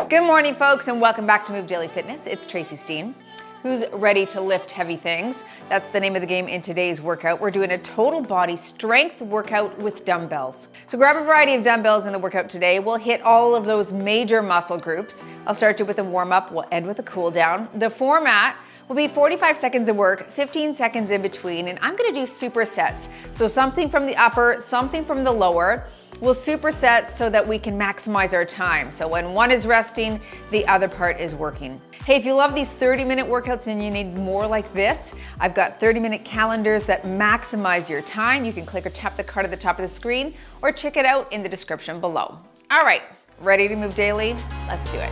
Good morning, folks, and welcome back to Move Daily Fitness. It's Tracy Steen. Who's ready to lift heavy things? That's the name of the game in today's workout. We're doing a total body strength workout with dumbbells. So grab a variety of dumbbells in the workout today. We'll hit all of those major muscle groups. I'll start you with a warm-up. We'll end with a cool down. The format will be 45 seconds of work, 15 seconds in between, and I'm gonna do supersets. So something from the upper, something from the lower. We'll superset so that we can maximize our time. So when one is resting, the other part is working. Hey, if you love these 30-minute workouts and you need more like this, I've got 30-minute calendars that maximize your time. You can click or tap the card at the top of the screen or check it out in the description below. All right, ready to move daily? Let's do it.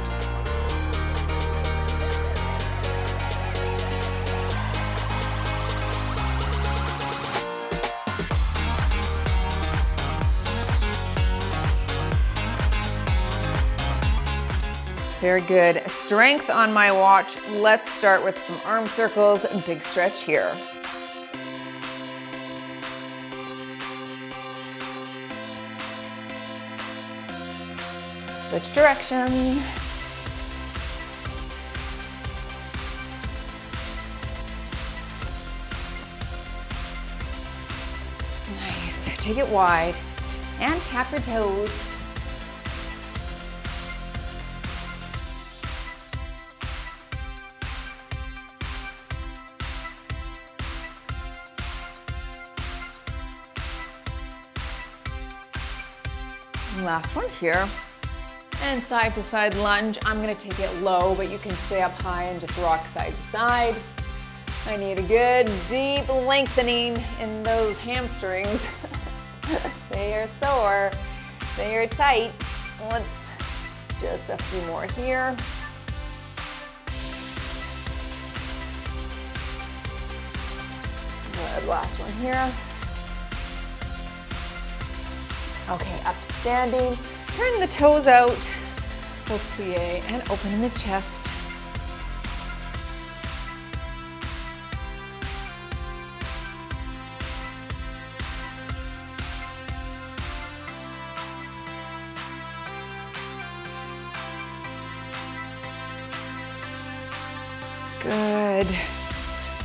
Very good. Strength on my watch. Let's start with some arm circles and big stretch here. Switch direction. Nice. Take it wide and tap your toes. Last one here. And side to side lunge. I'm gonna take it low, but you can stay up high and just rock side to side. I need a good deep lengthening in those hamstrings. They are sore, they are tight. Let's just a few more here. Good, last one here. Okay, up to standing. Turn the toes out. Full plie and open in the chest. Good.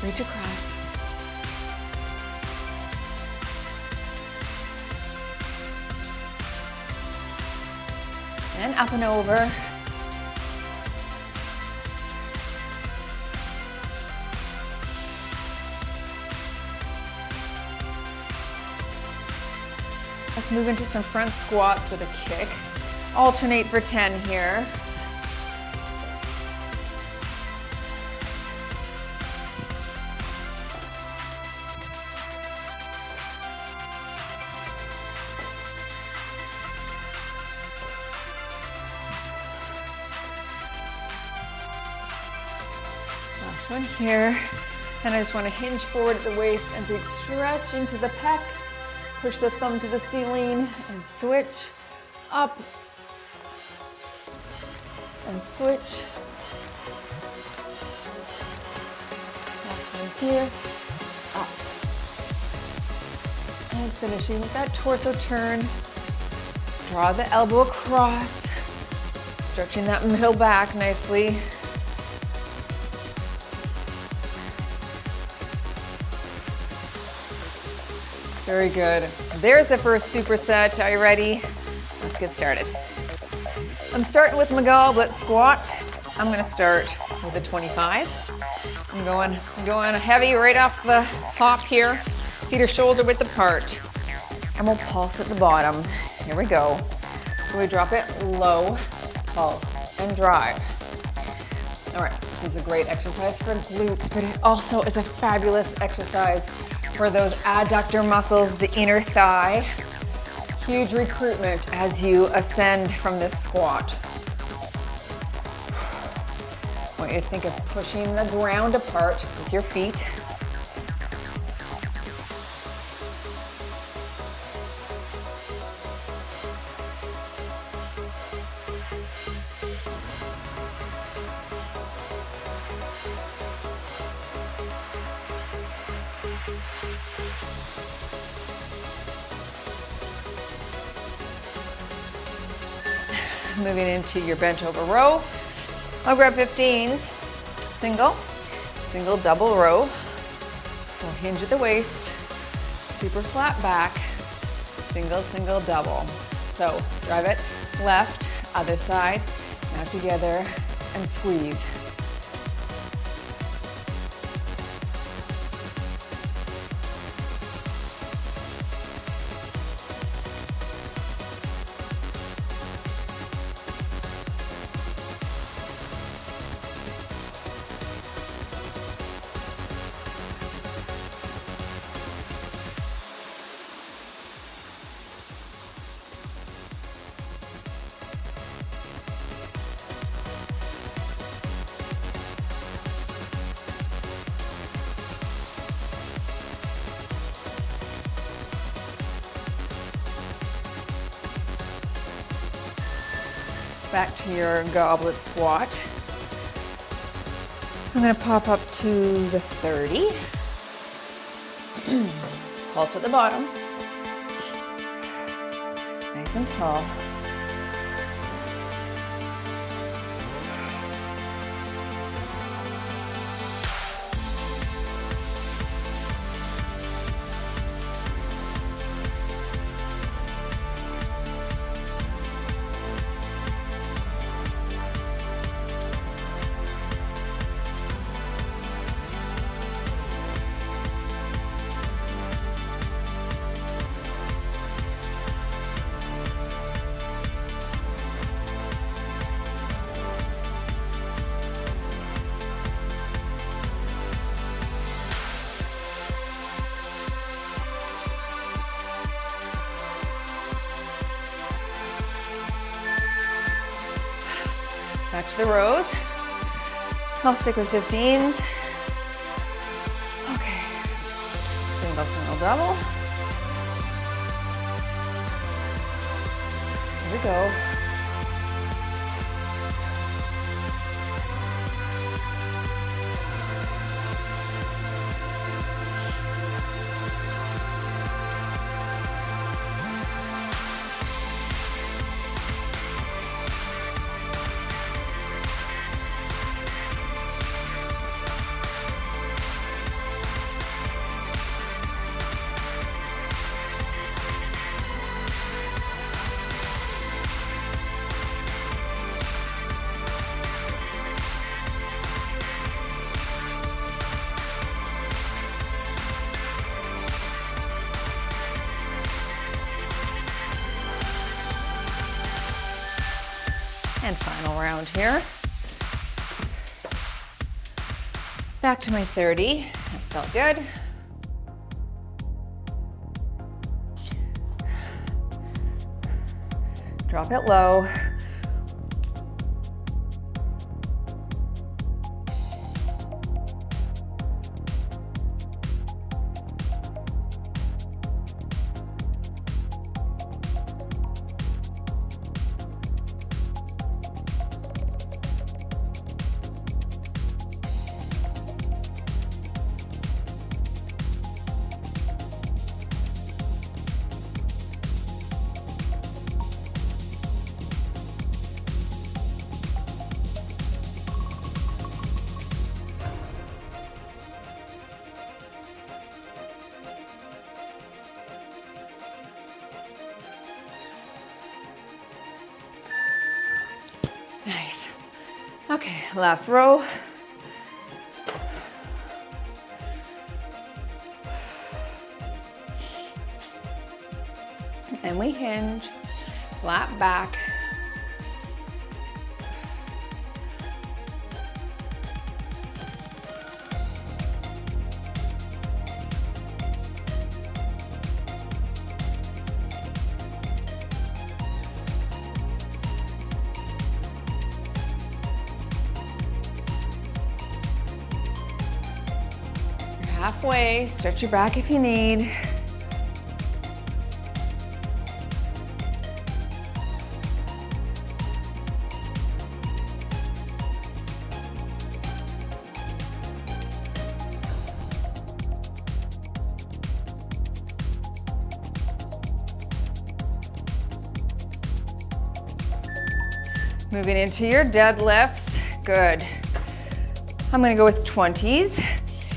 Reach across. And up and over. Let's move into some front squats with a kick. Alternate for 10 here. Last one here. And I just want to hinge forward at the waist and big stretch into the pecs. Push the thumb to the ceiling and switch up and switch. Last one here, up. And finishing with that torso turn. Draw the elbow across, stretching that middle back nicely. Very good. There's the first superset. Are you ready? Let's get started. I'm starting with my goblet squat. I'm gonna start with a 25. I'm going heavy right off the hop here. Feet are shoulder width apart. And we'll pulse at the bottom. Here we go. So we drop it low, pulse, and drive. All right, this is a great exercise for glutes, but it also is a fabulous exercise for those adductor muscles, the inner thigh. Huge recruitment as you ascend from this squat. I want you to think of pushing the ground apart with your feet. Moving into your bench over row. I'll grab 15s, single, single, double row. We'll hinge at the waist, super flat back, single, single, double. So drive it left, other side, now together, and squeeze. Back to your goblet squat. I'm gonna pop up to the 30. Pulse at the bottom. Nice and tall. Back to the rows. I'll stick with 15s. Okay. Single, single, double. Here we go. And final round here. Back to my 30. That felt good. Drop it low. Nice. Okay, last row. And we hinge, flat back. Halfway, stretch your back if you need. Moving into your deadlifts. Good. I'm gonna go with 20s.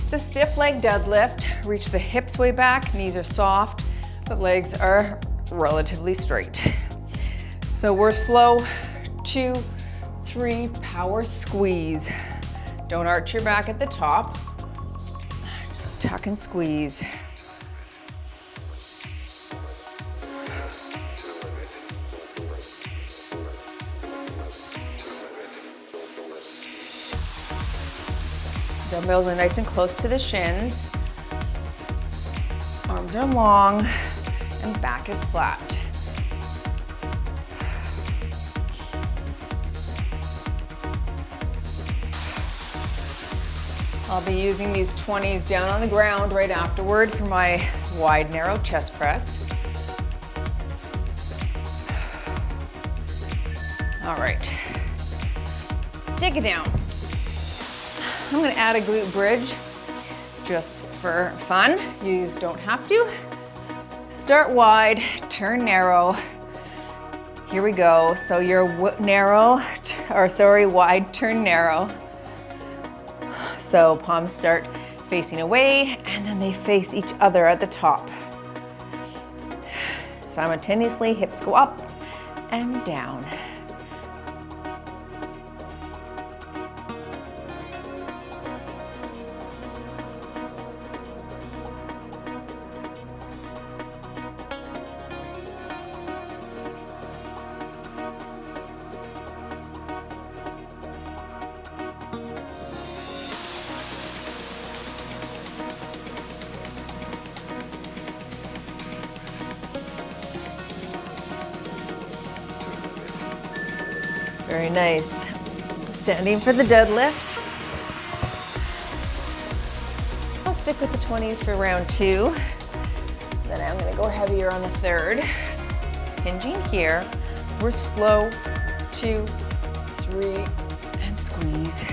It's a stiff leg deadlift. Reach the hips way back, knees are soft, but legs are relatively straight. So we're slow, 2, 3, power squeeze. Don't arch your back at the top. Tuck and squeeze. Dumbbells are nice and close to the shins. Arms are long and back is flat. I'll be using these 20s down on the ground right afterward for my wide, narrow chest press. All right, take it down. I'm gonna add a glute bridge just for fun. You don't have to. Start wide, turn narrow. Here we go. So you're wide, turn narrow. So palms start facing away and then they face each other at the top. Simultaneously, hips go up and down. Very nice. Standing for the deadlift. I'll stick with the 20s for round 2. Then I'm gonna go heavier on the 3rd. Hinging here. We're slow, 2, 3, and squeeze.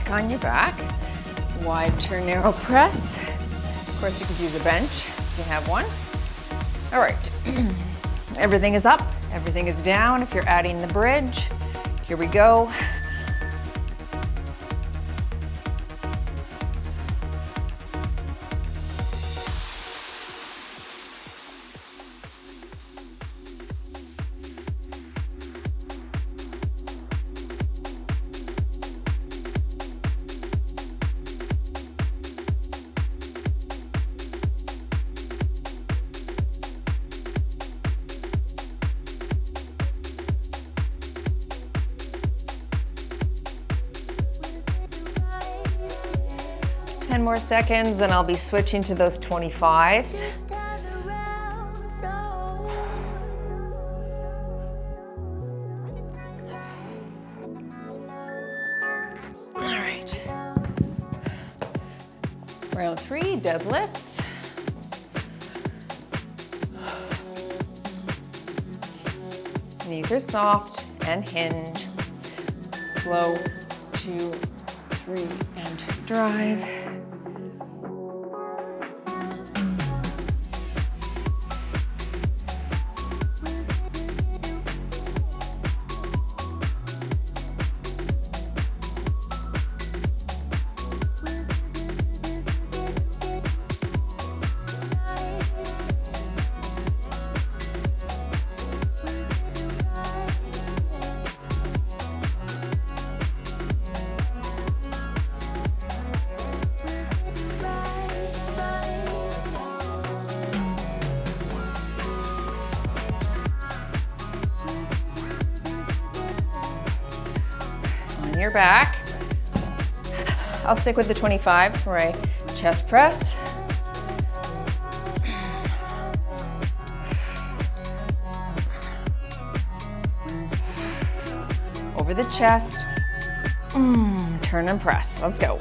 On your back, wide turn narrow press. Of course you could use a bench if you have one. All right, everything is up, everything is down if you're adding the bridge. Here we go. More seconds and I'll be switching to those 25s. All right. Round 3, deadlifts. Knees are soft and hinge. Slow, 2, 3, and drive. Your back, I'll stick with the 25s for my chest press. Over the chest. Turn and press. Let's go.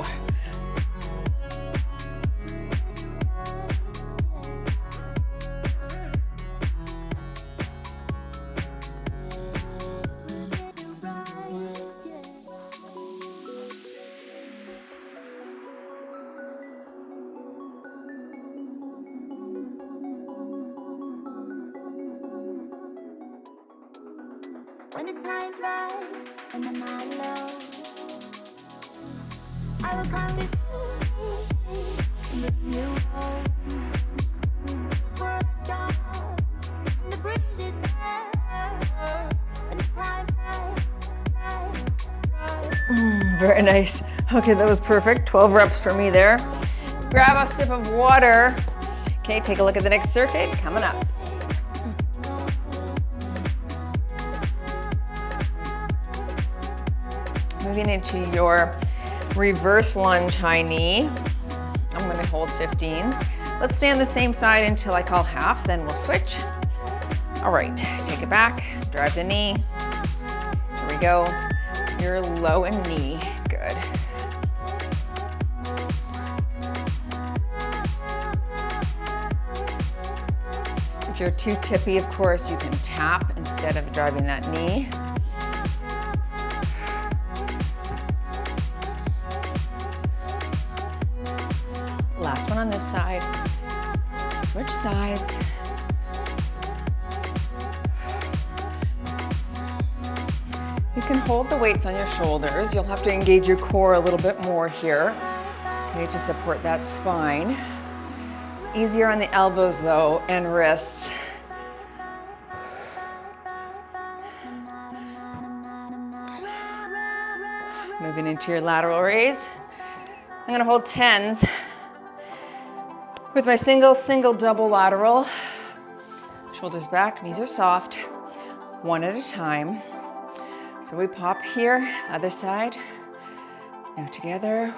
When the time's right and the mind low, I will come with you and bring you home. This world's strong, and the breeze is fair. When the time's right. Very nice. Okay, that was perfect. 12 reps for me there. Grab a sip of water. Okay, take a look at the next circuit coming up. Moving into your reverse lunge high knee. I'm going to hold 15s. Let's stay on the same side until I call half, then we'll switch. All right, take it back, drive the knee. Here we go. Your low and knee, good. If you're too tippy, of course, you can tap instead of driving that knee. Last one on this side. Switch sides. You can hold the weights on your shoulders. You'll have to engage your core a little bit more here, okay, to support that spine. Easier on the elbows though, and wrists. Moving into your lateral raise. I'm gonna hold 10s with my single, double lateral. Shoulders back, knees are soft, one at a time. So we pop here, other side. Now together.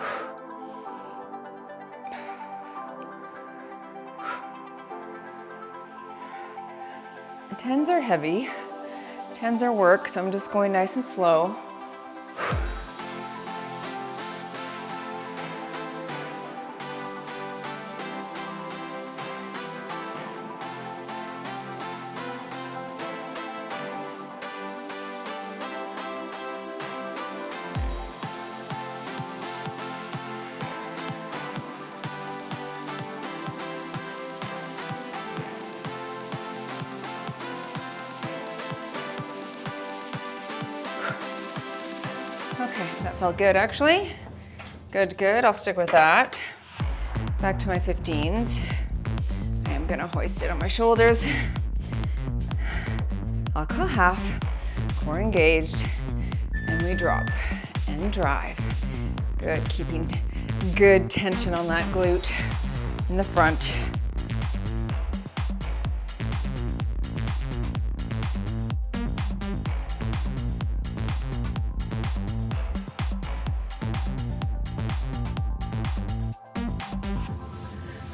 The 10s are heavy, 10s are work, so I'm just going nice and slow. Okay, that felt good actually. Good, I'll stick with that. Back to my 15s. I am gonna hoist it on my shoulders. I'll call half, core engaged, and we drop and drive. Good, keeping good tension on that glute in the front.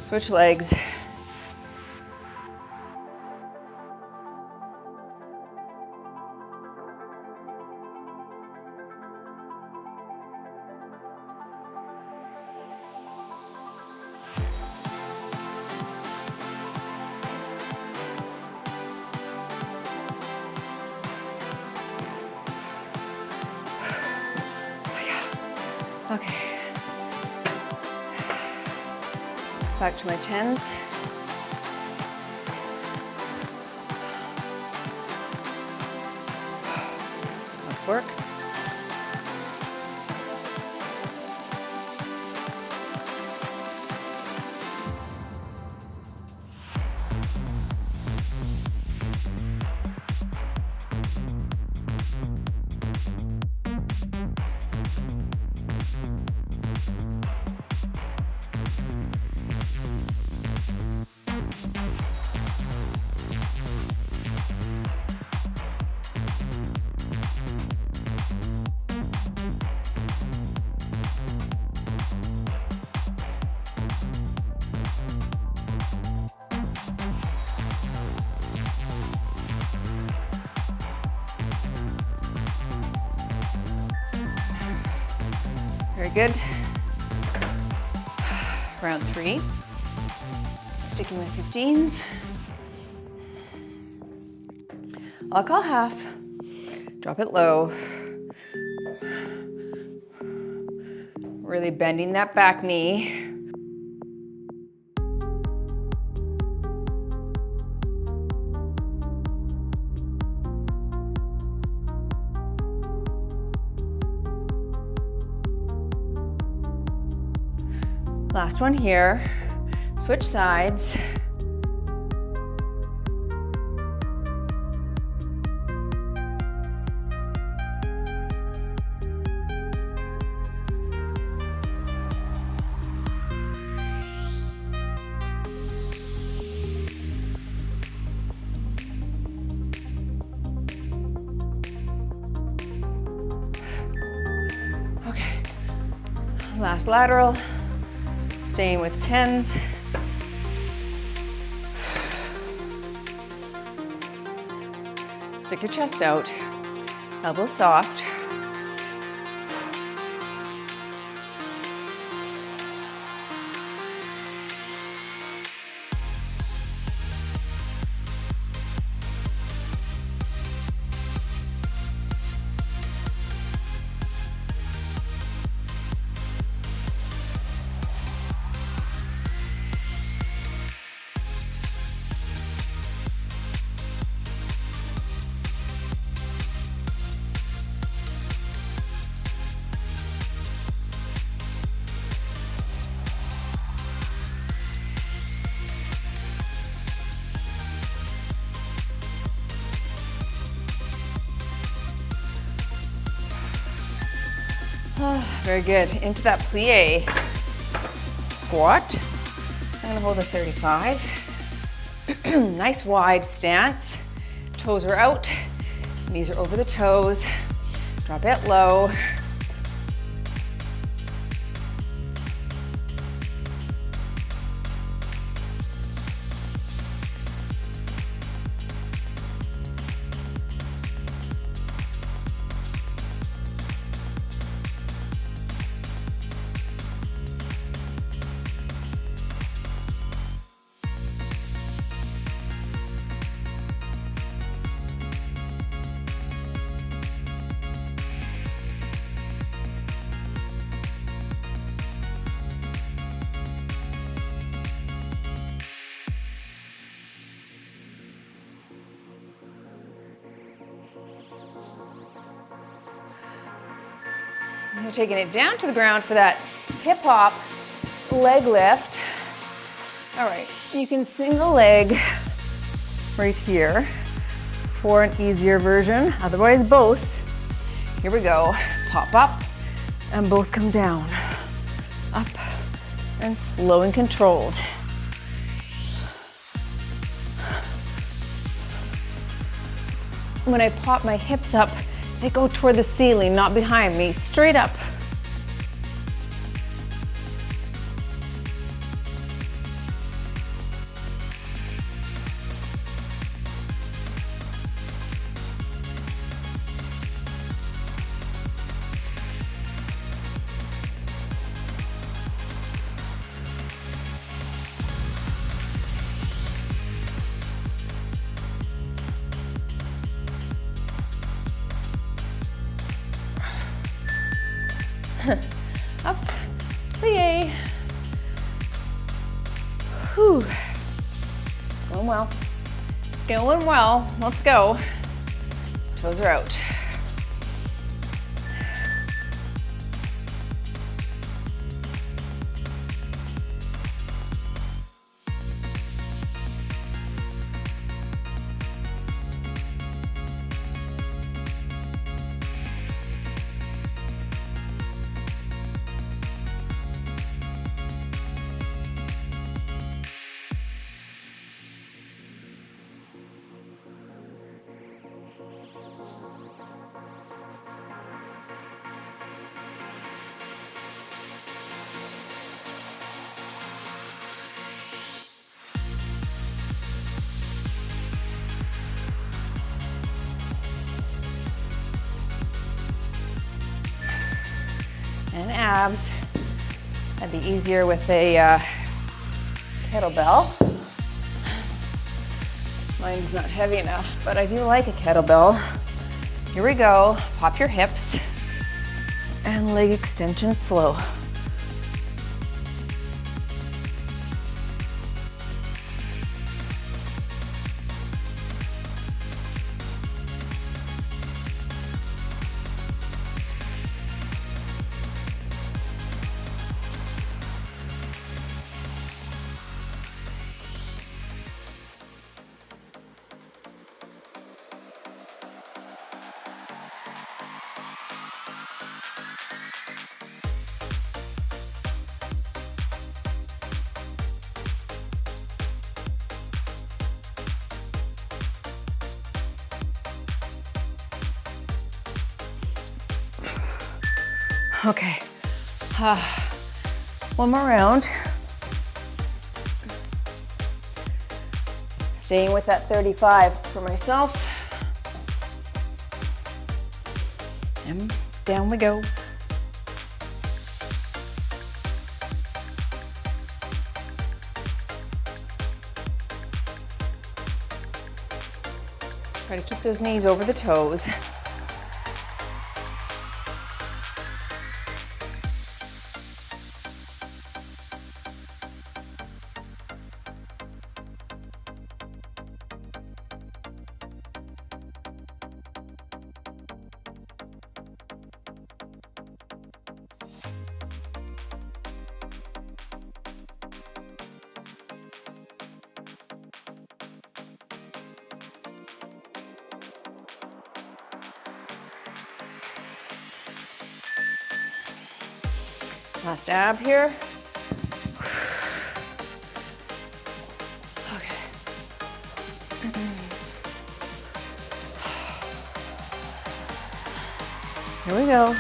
Switch legs. Okay. Back to my 10s. Let's work. Very good. Round 3. Sticking with 15s. I'll call half. Drop it low. Really bending that back knee. Last one here. Switch sides. Okay. Last lateral. Staying with 10s. Stick your chest out, elbows soft. Very good. Into that plie squat. I'm gonna hold a 35. Nice wide stance. Toes are out, knees are over the toes. Drop it low. You're taking it down to the ground for that hip hop leg lift. All right, you can single leg right here for an easier version, otherwise both. Here we go, pop up and both come down. Up and slow and controlled. When I pop my hips up, they go toward the ceiling, not behind me, straight up. Up, plie. Whew. It's going well. It's going well. Let's go. Toes are out. abs. That'd be easier with a kettlebell. Mine's not heavy enough, but I do like a kettlebell. Here we go. Pop your hips and leg extension slow. Okay, one more round. Staying with that 35 for myself. And down we go. Try to keep those knees over the toes. Last ab here. Okay. Here we go.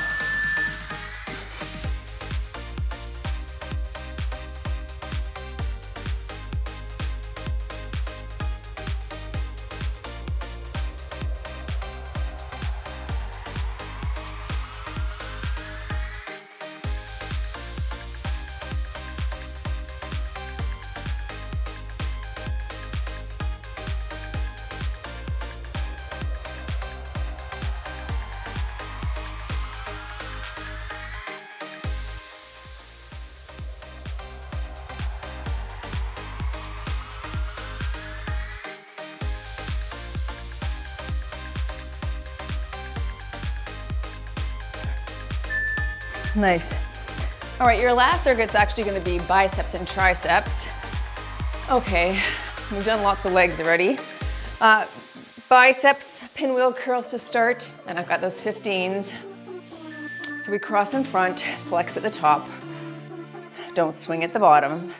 Nice. All right, your last circuit's actually gonna be biceps and triceps. Okay, we've done lots of legs already. Biceps, pinwheel curls to start, and I've got those 15s. So we cross in front, flex at the top. Don't swing at the bottom.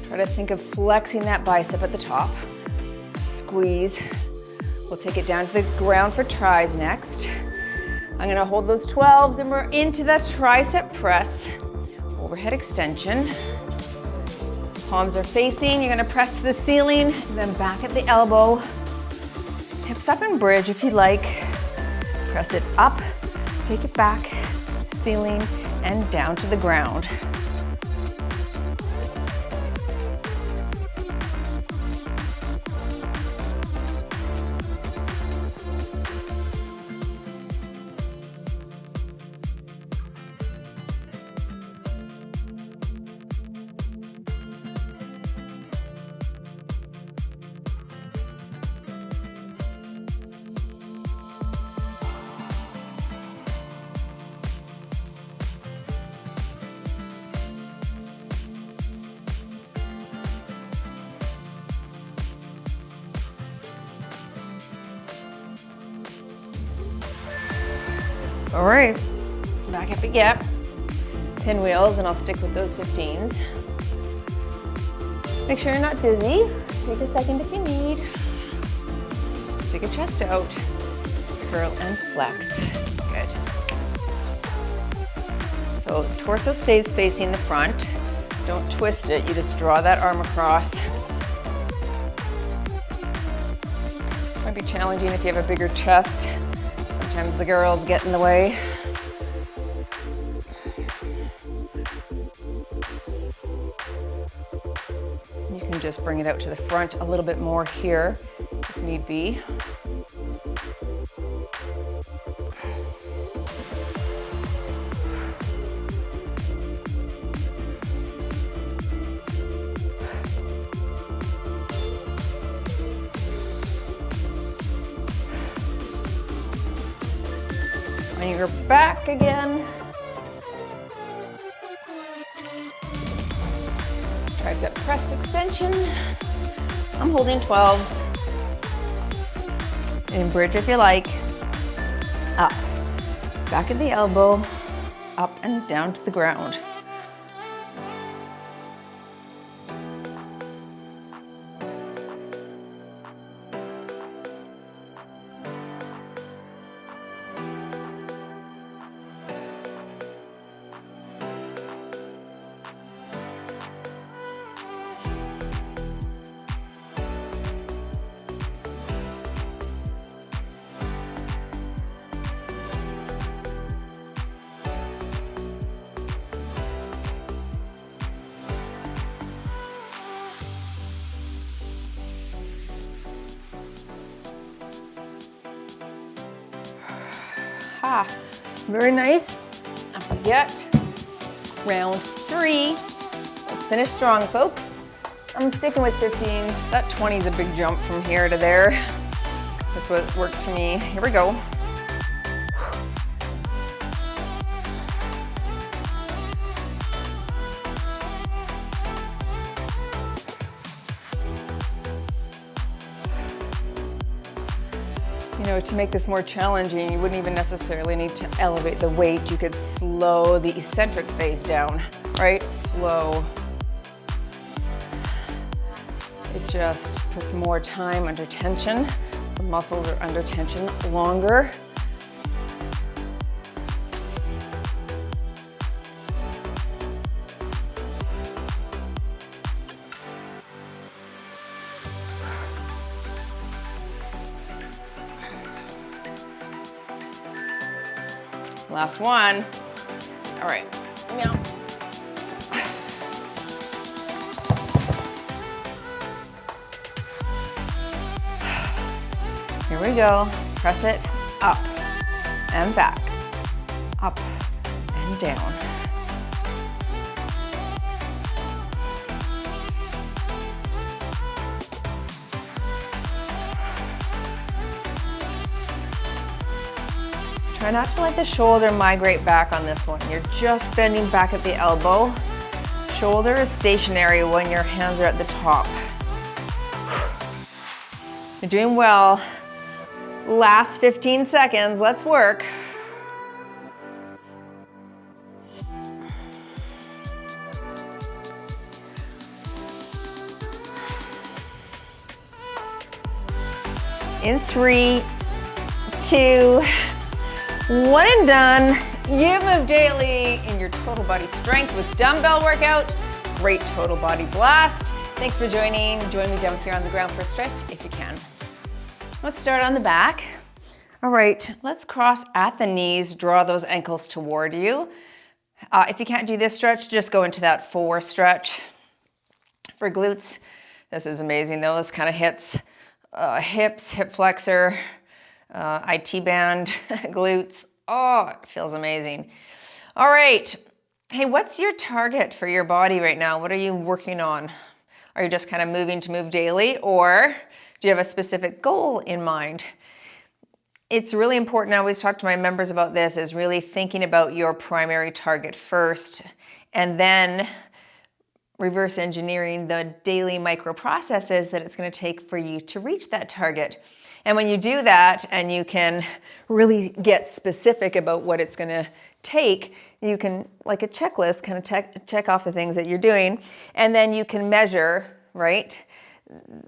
Try to think of flexing that bicep at the top. Squeeze. We'll take it down to the ground for tris next. I'm gonna hold those 12s and we're into that tricep press. Overhead extension. Palms are facing. You're gonna press to the ceiling, then back at the elbow. Hips up and bridge if you like. Press it up, take it back, ceiling, and down to the ground. All right, back up again. Pinwheels, and I'll stick with those 15s. Make sure you're not dizzy. Take a second if you need. Stick your chest out. Curl and flex. Good. So torso stays facing the front. Don't twist it, you just draw that arm across. Might be challenging if you have a bigger chest. Sometimes the girls get in the way. You can just bring it out to the front a little bit more here if need be. On your back again. Tricep press extension. I'm holding 12s. And bridge if you like. Up. Back of the elbow. Up and down to the ground. Very nice. Don't forget, round 3. Let's finish strong, folks. I'm sticking with 15s. That 20 is a big jump from here to there. That's what works for me. Here we go. You know, to make this more challenging, you wouldn't even necessarily need to elevate the weight. You could slow the eccentric phase down, right? Slow. It just puts more time under tension. The muscles are under tension longer. Last one. All right, meow. Here we go. Press it up and back, up and down. Try not to let the shoulder migrate back on this one. You're just bending back at the elbow. Shoulder is stationary when your hands are at the top. You're doing well. Last 15 seconds, let's work. In 3, 2, 1 and done. You've moved daily in your total body strength with dumbbell workout. Great total body blast. Thanks for joining. Join me down here on the ground for a stretch if you can. Let's start on the back. All right, let's cross at the knees, draw those ankles toward you. If you can't do this stretch, just go into that 4 stretch. For glutes, this is amazing though. This kind of hits hips, hip flexor, IT band, glutes. Oh, it feels amazing. All right. Hey, what's your target for your body right now? What are you working on? Are you just kind of moving to move daily, or do you have a specific goal in mind? It's really important, I always talk to my members about this, is really thinking about your primary target first, and then reverse engineering the daily micro processes that it's going to take for you to reach that target. And when you do that and you can really get specific about what it's going to take, you can, like a checklist, kind of check off the things that you're doing, and then you can measure, right?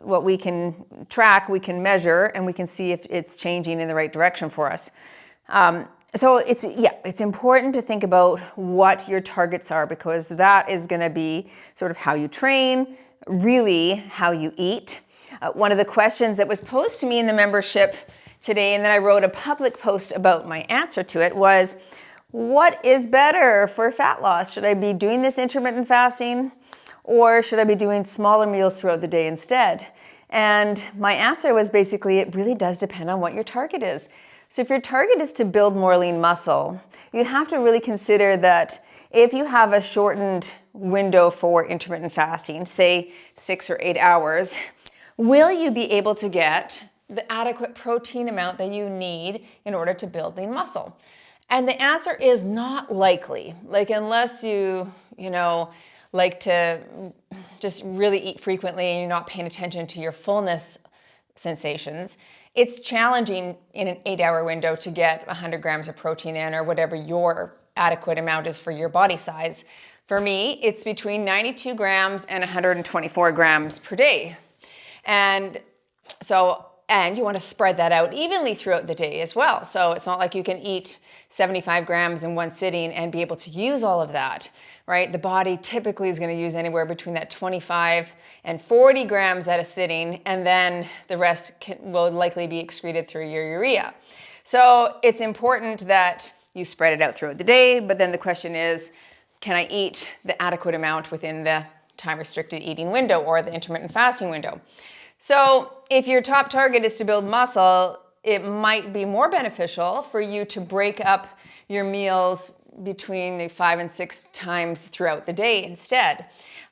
What we can track, we can measure, and we can see if it's changing in the right direction for us. So it's important to think about what your targets are, because that is going to be sort of how you train, really how you eat. One of the questions that was posed to me in the membership today, and then I wrote a public post about my answer to it, was, what is better for fat loss? Should I be doing this intermittent fasting, or should I be doing smaller meals throughout the day instead? And my answer was basically, it really does depend on what your target is. So if your target is to build more lean muscle, you have to really consider that if you have a shortened window for intermittent fasting, say 6 or 8 hours, will you be able to get the adequate protein amount that you need in order to build lean muscle? And the answer is not likely. Like, unless you like to just really eat frequently and you're not paying attention to your fullness sensations, it's challenging in an 8-hour window to get 100 grams of protein in, or whatever your adequate amount is for your body size. For me, it's between 92 grams and 124 grams per day. And you want to spread that out evenly throughout the day as well. So it's not like you can eat 75 grams in one sitting and be able to use all of that, right? The body typically is going to use anywhere between that 25 and 40 grams at a sitting, and then the rest will likely be excreted through your urea. So it's important that you spread it out throughout the day, but then the question is, can I eat the adequate amount within the time-restricted eating window or the intermittent fasting window? So if your top target is to build muscle, it might be more beneficial for you to break up your meals between 5 and 6 times throughout the day instead.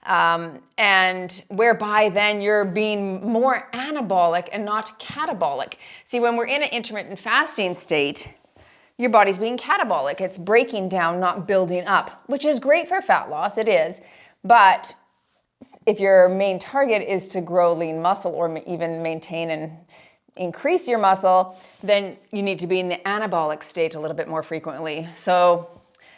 And whereby then you're being more anabolic and not catabolic. See, when we're in an intermittent fasting state, your body's being catabolic. It's breaking down, not building up, which is great for fat loss, it is. But if your main target is to grow lean muscle, or even maintain and increase your muscle, then you need to be in the anabolic state a little bit more frequently. So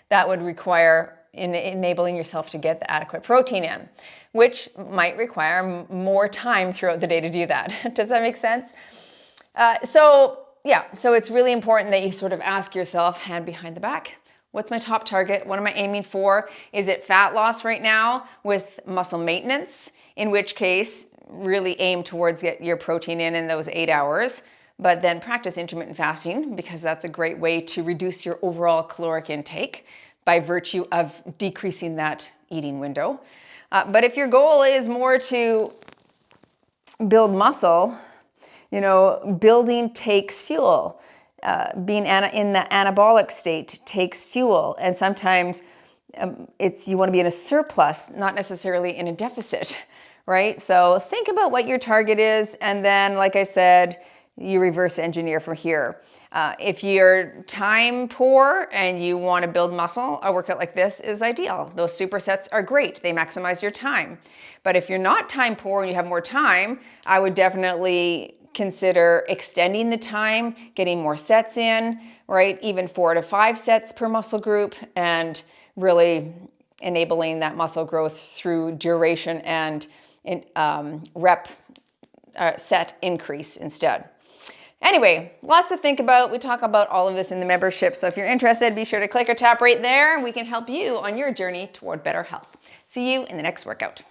that would require enabling yourself to get the adequate protein in, which might require more time throughout the day to do that. Does that make sense? So it's really important that you sort of ask yourself, hand behind the back, what's my top target? What am I aiming for? Is it fat loss right now with muscle maintenance? In which case, really aim towards get your protein in those 8 hours, but then practice intermittent fasting, because that's a great way to reduce your overall caloric intake by virtue of decreasing that eating window. But if your goal is more to build muscle, building takes fuel. Being in the anabolic state takes fuel, and sometimes you want to be in a surplus, not necessarily in a deficit, right? So think about what your target is, and then, like I said, you reverse engineer from here. If you're time poor and you want to build muscle, a workout like this is ideal. Those supersets are great. They maximize your time. But if you're not time poor and you have more time, I would definitely consider extending the time, getting more sets in, right? Even 4 to 5 sets per muscle group, and really enabling that muscle growth through duration and set increase instead. Anyway, lots to think about. We talk about all of this in the membership. So if you're interested, be sure to click or tap right there, and we can help you on your journey toward better health. See you in the next workout.